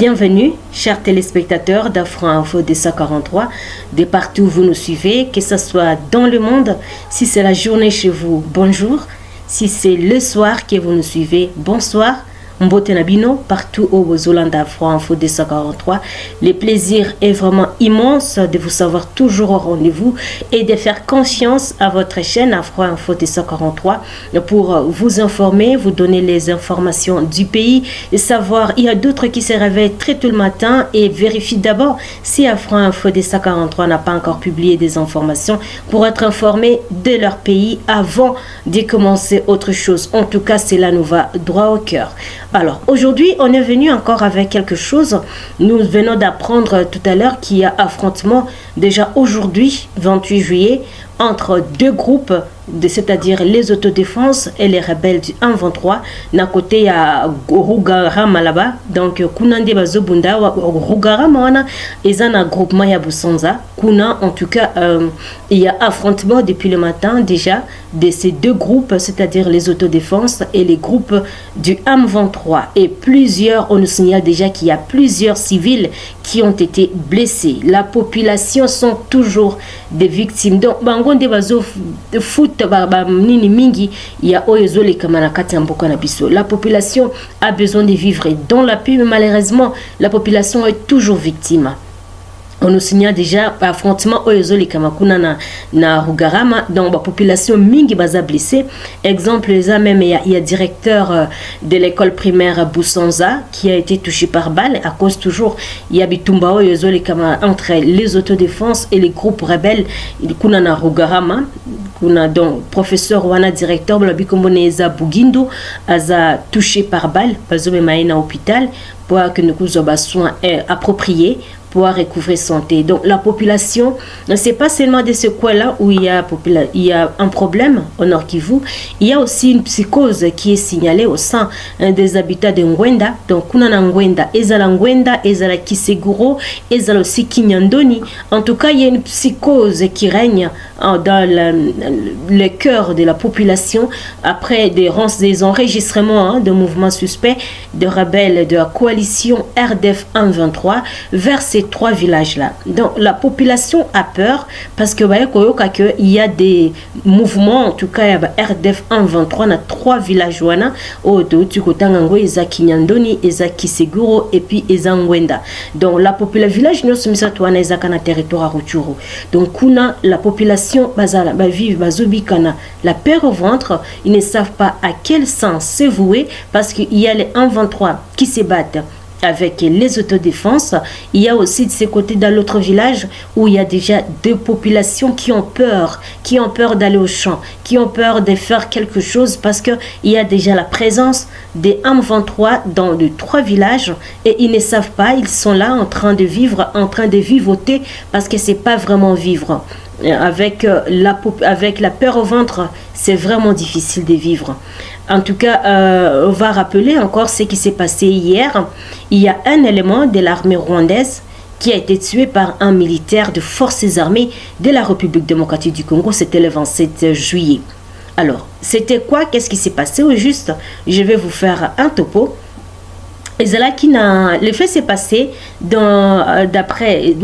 Bienvenue, chers téléspectateurs d'Afro Info des 143, de partout où vous nous suivez, que ce soit dans le monde. Si c'est la journée chez vous, bonjour. Si c'est le soir que vous nous suivez, bonsoir. Mbote Nabino, partout au Bozoland d'Afro Info des 143. Le plaisir est vraiment immense de vous savoir toujours au rendez-vous et de faire confiance à votre chaîne Afro Info des 143 pour vous informer, vous donner les informations du pays et savoir, il y a d'autres qui se réveillent très tôt le matin et vérifient d'abord si Afro Info des 143 n'a pas encore publié des informations pour être informés de leur pays avant de commencer autre chose. En tout cas, cela nous va droit au cœur. Alors, aujourd'hui, on est venu encore avec quelque chose. Nous venons d'apprendre tout à l'heure qu'il y a affrontement déjà aujourd'hui, 28 juillet, entre deux groupes, c'est-à-dire les autodéfenses et les rebelles du 1-23. D'un côté, il y a Rougarama là-bas. Donc, Kunande Bazobunda, Rougarama, et un groupement Yabusanza. Kuna, en tout cas, il y a affrontement depuis le matin déjà de ces deux groupes, c'est-à-dire les autodéfenses et les groupes du 1-23. Et plusieurs, on nous signale déjà qu'il y a plusieurs civils qui ont été blessés. La population sont toujours des victimes. Donc, Bangonde Bazo foot nini mingi ya oyezole kamana kati ya mboka na biso. La population a besoin de vivre dans la paix, mais malheureusement, la population est toujours victime. On nous signale déjà affrontement oyezole kamakuna na Rougarama, donc la population mingi baza blessé. Exemple, il y a directeur de l'école primaire Boussanza qui a été touché par balle à cause toujours il y a bitumba oyezole kama entre les autodéfenses et les groupes rebelles kuna na Rougarama. Kuna donc professeur wana directeur Blabikombonéza Bugindo a touché par balle bazome maina hôpital pour que nous avons soins appropriés pour recouvrer santé. Donc la population, c'est pas seulement de ce coin-là où il y a un problème au Nord Kivu, il y a aussi une psychose qui est signalée au sein des habitats de Ngwenda. Donc kuna na Ngwenda, ezala Kiseguro, ezala aussi Kinyandoni. En tout cas, il y a une psychose qui règne dans le cœur de la population après des enregistrements de mouvements suspects de rebelles de la coalition RDF 1-23 vers ces trois villages-là. Donc la population a peur parce que il y a des mouvements, en tout cas il y a RDF 1-23 dans trois villages Kinyandoni, Kiseguro et puis Ngwenda. Donc la population village nous sommes na territoire Rutshuru. Donc kuna la population bazala vive bazobikana la peur au ventre, ils ne savent pas à quel sens se vouer parce qu'il y a les 1-23 qui se battent avec les autodéfenses. Il y a aussi de ces côtés dans l'autre village où il y a déjà deux populations qui ont peur d'aller au champ, qui ont peur de faire quelque chose parce que il y a déjà la présence des 1-23 dans les trois villages et ils ne savent pas, ils sont là en train de vivoter parce que c'est pas vraiment vivre. Avec la peur au ventre, c'est vraiment difficile de vivre. En tout cas, on va rappeler encore ce qui s'est passé hier. Il y a un élément de l'armée rwandaise qui a été tué par un militaire de forces armées de la République démocratique du Congo. C'était le 27 juillet. Alors, c'était quoi? Qu'est-ce qui s'est passé au juste? Je vais vous faire un topo. Le fait s'est passé d'après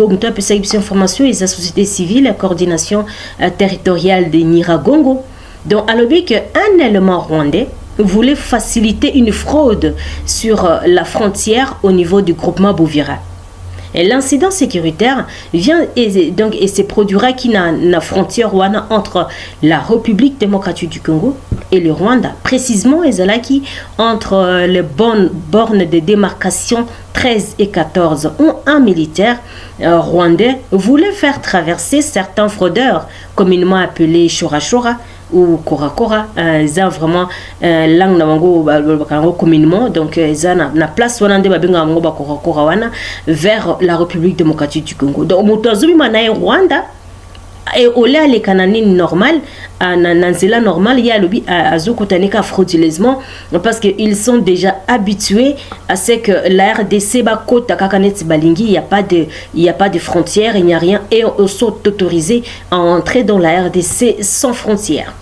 information et la société civile, la coordination territoriale de Nyiragongo. Donc, à l'objet qu'un élément rwandais voulait faciliter une fraude sur la frontière au niveau du groupement Bouvira. Et l'incident sécuritaire vient et se produira qui n'a la frontière entre la République démocratique du Congo et le Rwanda. Précisément, qui entre les bornes de démarcation 13 et 14, où un militaire rwandais voulait faire certains fraudeurs, communément appelés Shora Shora ou Kora Kora, vraiment langue na communément, donc na place wanande babenga ngo ba Kora Kora wana vers la République démocratique du Congo. Donc mutazumi manaye Rwanda et au lait les cananines normales nanzela normal il y a lobby azokotanika frauduleusement parce que ils sont déjà habitués à ce que la RDC bakota kakanet balingi il y a pas de frontières, il n'y a rien et on sont autorisés à entrer dans la RDC sans frontières.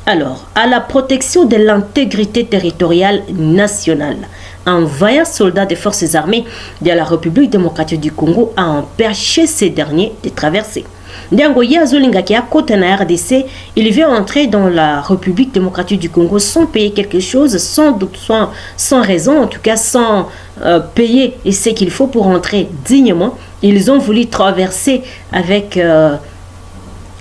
Alors, à la protection de l'intégrité territoriale nationale, un vaillant soldat des forces armées de la République démocratique du Congo a empêché ces derniers de traverser. Ndiangoya Zolinga à côté de la RDC, il veut entrer dans la République démocratique du Congo sans payer quelque chose, sans raison, en tout cas sans payer ce qu'il faut pour entrer dignement. Ils ont voulu traverser avec...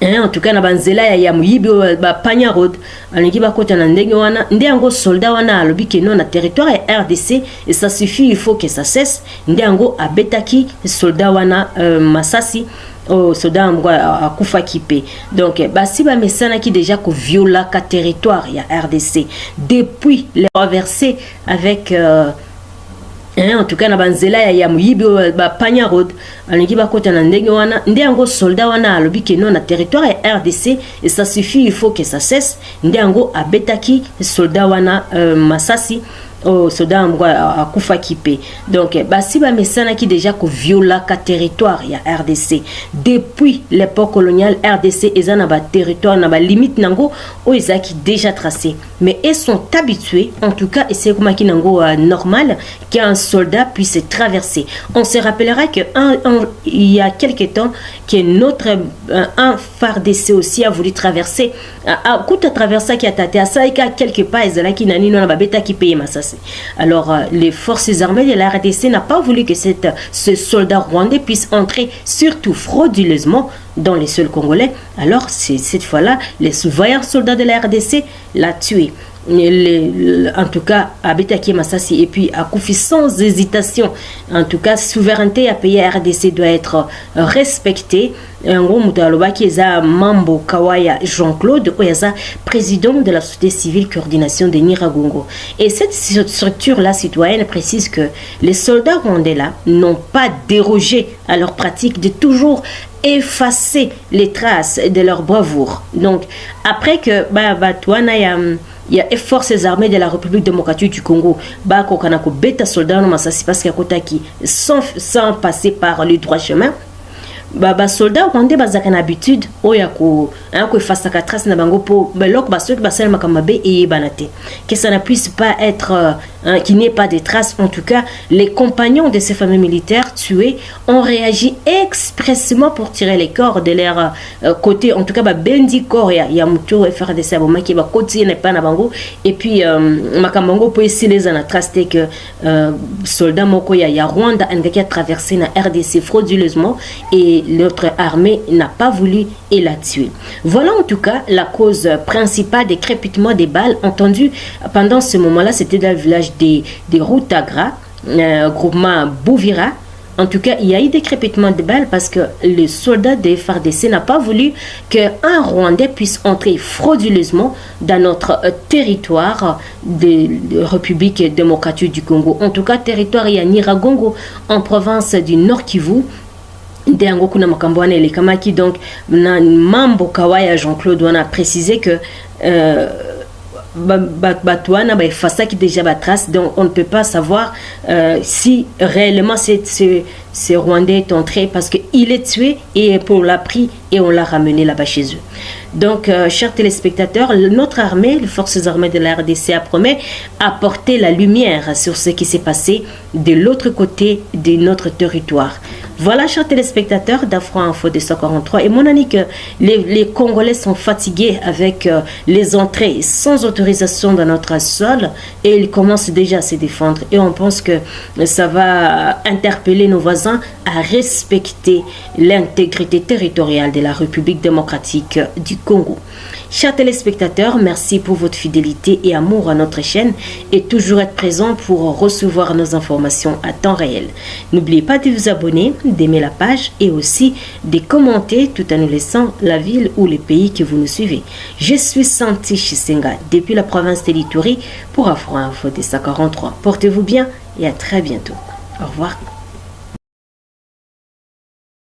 en tout cas na banzela ya muyibi ba panya road alingi ba kota na ndenge wana ndengo soldat wana alobi ke non na territoire ya RDC et ça suffit, il faut que ça cesse. Ndengo abetaki soldat wana masasi au soldat akufa kipe. Donc basi ba mesana qui déjà ko viola ka territoire ya RDC depuis les traversées avec en tout cas na banzela ya muyibi ba panya road alingi ba kota na ndenge wana ndengo soldat wana alobi ke non na territoire ya RDC et ça suffit, il faut que ça cesse. Ndengo abetaki soldat wana masasi au soldat akufa kipe. Donc basi ba mesana qui déjà ko viola ka territoire ya RDC depuis l'époque coloniale. RDC eza na ba territoire na ba limite nango o ezaki déjà tracé, mais ils sont habitués en tout cas, et c'est comme qui nango normal qu'un soldat puisse traverser. On se rappellera que il y a quelque temps que notre un FARDC aussi a voulu traverser a kuta traverser qui a taté à ça et quelque part ezala qui nani non na ba beta qui paye masasi. Alors, les forces armées de la RDC n'ont pas voulu que ce soldat rwandais puisse entrer, surtout frauduleusement, dans les sols congolais. Alors, cette fois-là, les vaillants soldats de la RDC l'ont tué. En tout cas, Abetaki Massassi et puis à Koufi sans hésitation. En tout cas, souveraineté à payer RDC doit être respectée. Un gros moutaloba qui est Mambo Kawaya Jean-Claude, président de la société civile coordination de Niragongo. Et cette structure-là citoyenne précise que les soldats rwandais là n'ont pas dérogé à leur pratique de toujours effacer les traces de leur bravoure. Donc, après que il y a les forces armées de la République démocratique du Congo, Kanako bêta soldats no masasi parce qu'il y a Kotaki sans passer par le droit chemin. Soldats rwandais bazaka na habitude oya ko efasa ka trace na bango po belok basoki basala makamabe et banate que ça ne puisse pas être qu'il n'y ait pas de traces. En tout cas, les compagnons de ces fameux militaires tués ont réagi expressément pour tirer les corps de leur côté. En tout cas, bendi corps ya muto FRDC aboma ki ba côté n'est pas na bango et puis makambango po essayer les ana trace que soldats moko ya Rwanda angaki a traversé na RDC frauduleusement et notre armée n'a pas voulu et l'a tué. Voilà en tout cas la cause principale des crépitements des balles entendus pendant ce moment-là. C'était dans le village des Routagra, groupement Bouvira. En tout cas, il y a eu des crépitements de balles parce que les soldats des FARDC n'ont pas voulu qu'un Rwandais puisse entrer frauduleusement dans notre territoire de République démocratique du Congo. En tout cas, territoire Niragongo en province du Nord Kivu. Donc, Mambo Kawaya Jean-Claude a précisé que Batouana effaça qui déjà trace, donc on ne peut pas savoir si réellement ce Rwandais est entré parce qu'il est tué et on l'a pris et on l'a ramené là-bas chez eux. Donc, chers téléspectateurs, notre armée, les forces armées de la RDC promet apporter la lumière sur ce qui s'est passé de l'autre côté de notre territoire. Voilà, chers téléspectateurs d'Afro Info 243. Et mon ami que les Congolais sont fatigués avec les entrées sans autorisation dans notre sol et ils commencent déjà à se défendre. Et on pense que ça va interpeller nos voisins à respecter l'intégrité territoriale de la République démocratique du Congo. Chers téléspectateurs, merci pour votre fidélité et amour à notre chaîne et toujours être présent pour recevoir nos informations à temps réel. N'oubliez pas de vous abonner, d'aimer la page et aussi de commenter tout en nous laissant la ville ou le pays que vous nous suivez. Je suis Santi Chisenga depuis la province de l'Ituri pour Afro Info 243. Portez-vous bien et à très bientôt. Au revoir.